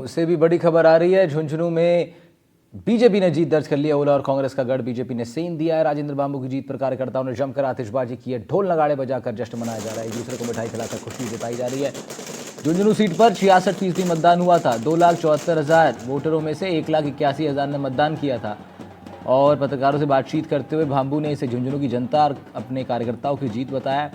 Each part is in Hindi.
उससे भी बड़ी खबर आ रही है। झुंझुनू में बीजेपी ने जीत दर्ज कर लिया। ओला और कांग्रेस का गढ़ बीजेपी ने सेंध दिया है। राजेंद्र बाबू की जीत पर कार्यकर्ताओं ने जमकर आतिशबाजी की है। ढोल नगाड़े बजाकर जश्न मनाया जा रहा है। एक दूसरे को मिठाई खिलाकर खुशी जताई जा रही है। झुंझुनू सीट पर 66% मतदान हुआ था। 2,74,000 वोटरों में से 1,81,000 ने मतदान किया था। और पत्रकारों से बातचीत करते हुए भांबू ने इसे झुंझुनू की जनता और अपने कार्यकर्ताओं की जीत बताया।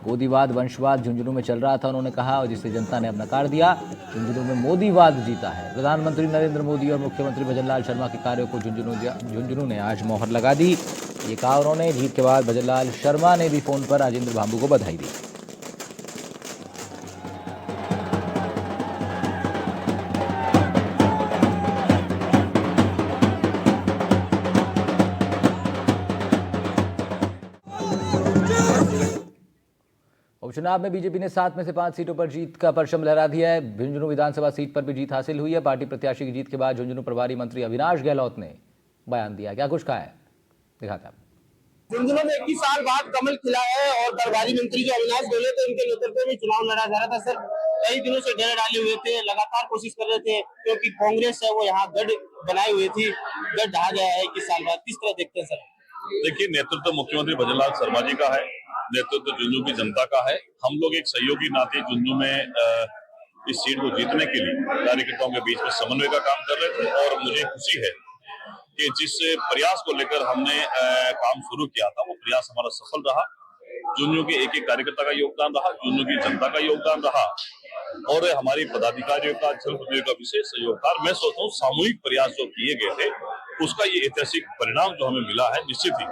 गोदीवाद वंशवाद झुंझुनू में चल रहा था, उन्होंने कहा, और जिसे जनता ने अब नकार दिया। झुंझुनू में मोदीवाद जीता है। प्रधानमंत्री नरेंद्र मोदी और मुख्यमंत्री भजनलाल शर्मा के कार्यों को झुंझुनू ने आज मोहर लगा दी। ये कहा उन्होंने। जीत के बाद भजनलाल शर्मा ने भी फोन पर राजेंद्र भांबू को बधाई दी। उपचुनाव में बीजेपी ने 7 में से 5 सीटों पर जीत का परचम लहरा दिया है। झुंझुनू विधानसभा सीट पर भी जीत हासिल हुई है। पार्टी प्रत्याशी की जीत के बाद झुंझुनू प्रभारी मंत्री अविनाश गहलोत ने बयान दिया। क्या कुछ कहा है, दिखाता है। झुंझुनू में 21 साल बाद कमल खिला है और प्रभारी मंत्री जो अविनाश गहलोत है, उनके नेतृत्व में चुनाव लड़ा जा रहा था। सर, कई दिनों से डेरे डाले हुए थे, लगातार कोशिश कर रहे थे, क्योंकि कांग्रेस है वो यहाँ गढ़ बनाई हुई थी। गढ़ ढहा गया है 21 साल बाद। किस तरह देखते हैं सर? देखिए, नेतृत्व मुख्यमंत्री भजनलाल शर्मा जी का है, नेतृत्व झुंझुनू की जनता का है। हम लोग एक सहयोगी नाते झुंझुनू में इस सीट को जीतने के लिए कार्यकर्ताओं के बीच में समन्वय का काम कर रहे थे। और मुझे खुशी है कि जिस प्रयास को लेकर हमने काम शुरू किया था, वो प्रयास हमारा सफल रहा। झुंझुनू के एक एक कार्यकर्ता का योगदान रहा, झुंझुनू की जनता का योगदान रहा, और हमारे पदाधिकारियों का, जनप्रतिनिधियों का विशेष सहयोग था। मैं सोचता हूँ सामूहिक प्रयास जो किए गए थे, उसका ये ऐतिहासिक परिणाम जो हमें मिला है, निश्चित ही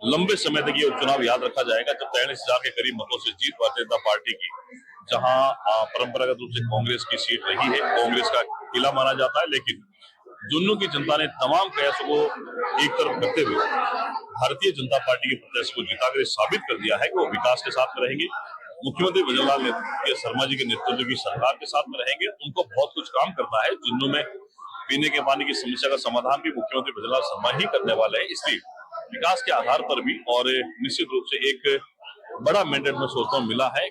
लंबे समय तक ये उपचुनाव याद रखा जाएगा। जब 43,000 के करीब मतों से जीत भारतीय जनता पार्टी की, जहां परंपरागत रूप से कांग्रेस की सीट रही है, कांग्रेस का किला माना जाता है, लेकिन झुंझुनू की जनता ने तमाम प्रयासों को एक तरफ करते हुए भारतीय जनता पार्टी के प्रत्याशी को जिताकर साबित कर दिया है कि वो विकास के साथ में रहेंगे। मुख्यमंत्री भजनलाल शर्मा जी के नेतृत्व की सरकार के साथ में रहेंगे। उनको बहुत कुछ काम करना है। झुंझुनू में पीने के पानी की समस्या का समाधान भी मुख्यमंत्री भजनलाल शर्मा ही करने वाले हैं। इसलिए विकास के आधार पर भी, और निश्चित रूप से एक बड़ा मैंडेट मैं सोचता हूँ मिला है।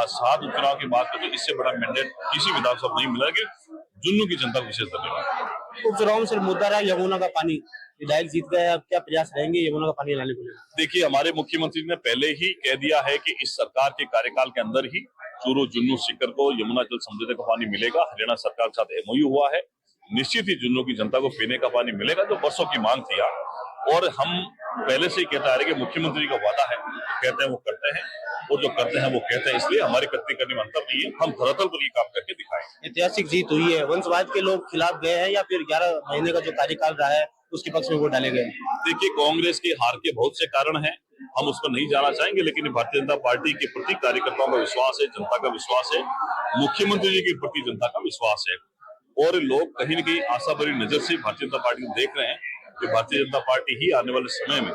7 उपचुनाव की बात करें तो इससे बड़ा मैंडेट किसी विधानसभा नहीं मिला, कि झुंझुनू की जनता को विशेष धन्यवाद। उपचुनाव में सिर्फ मुद्दा रहा यमुना का पानी। विधायक जीत गए, अब क्या प्रयास रहेंगे यमुना का पानी लाने को? देखिए, हमारे मुख्यमंत्री ने पहले ही कह दिया है कि इस सरकार के कार्यकाल के अंदर ही चूरू झुंझुनू सीकर को यमुना जल समझौते का पानी मिलेगा। हरियाणा सरकार के साथ MOU हुआ है। निश्चित ही झुंझुनू की जनता को पीने का पानी मिलेगा, जो वर्षों की मांग थी। और हम पहले से ही कहते आ रहे कि मुख्यमंत्री का वादा है, कहते हैं वो करते हैं, और जो करते हैं वो कहते हैं। इसलिए हमारी कथनी करने में अंतर नहीं है। हम धरातल पर ये काम करके दिखाएंगे। ऐतिहासिक जीत हुई है। वंशवाद के लोग खिलाफ गए हैं या फिर 11 महीने का जो कार्यकाल रहा है उसके पक्ष में वोट डाले गए? देखिए, कांग्रेस की हार के बहुत से कारण हैं, हम उस पर नहीं जाना चाहेंगे, लेकिन भारतीय जनता पार्टी के प्रति कार्यकर्ताओं का विश्वास है, जनता का विश्वास है, मुख्यमंत्री जी के प्रति जनता का विश्वास है। और लोग कहीं न कहीं आशा भरी नजर से भारतीय जनता पार्टी को देख रहे हैं कि भारतीय जनता पार्टी ही आने वाले समय में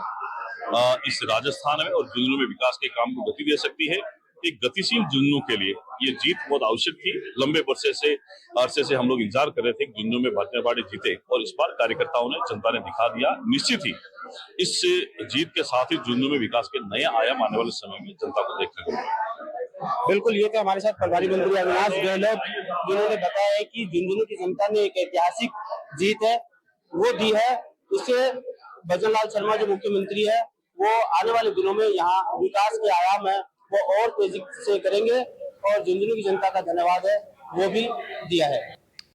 इस राजस्थान में और झुंझुनू में विकास के काम को गति दे सकती है। एक गतिशील झुंझुनू के लिए ये जीत बहुत आवश्यक थी। लंबे अरसे से हम लोग इंतजार कर रहे थे कि झुंझुनू में भारतीय जनता पार्टी जीते, और इस बार कार्यकर्ताओं ने, जनता ने दिखा दिया। निश्चित ही इस जीत के साथ ही झुंझुनू में विकास के नए आयाम आने वाले समय में जनता को देखने को मिलेंगे। बिल्कुल, ये तो हमारे साथ प्रभारी मंत्री अविनाश गहलोत, जिन्होंने बताया है कि झुंझुनू की जनता ने एक ऐतिहासिक जीत है वो दी है। उससे भजनलाल शर्मा जो मुख्यमंत्री है, वो आने वाले दिनों में यहाँ विकास के आयाम है वो और तेजी से करेंगे, और झुंझुनू की जनता का धन्यवाद है वो भी दिया है।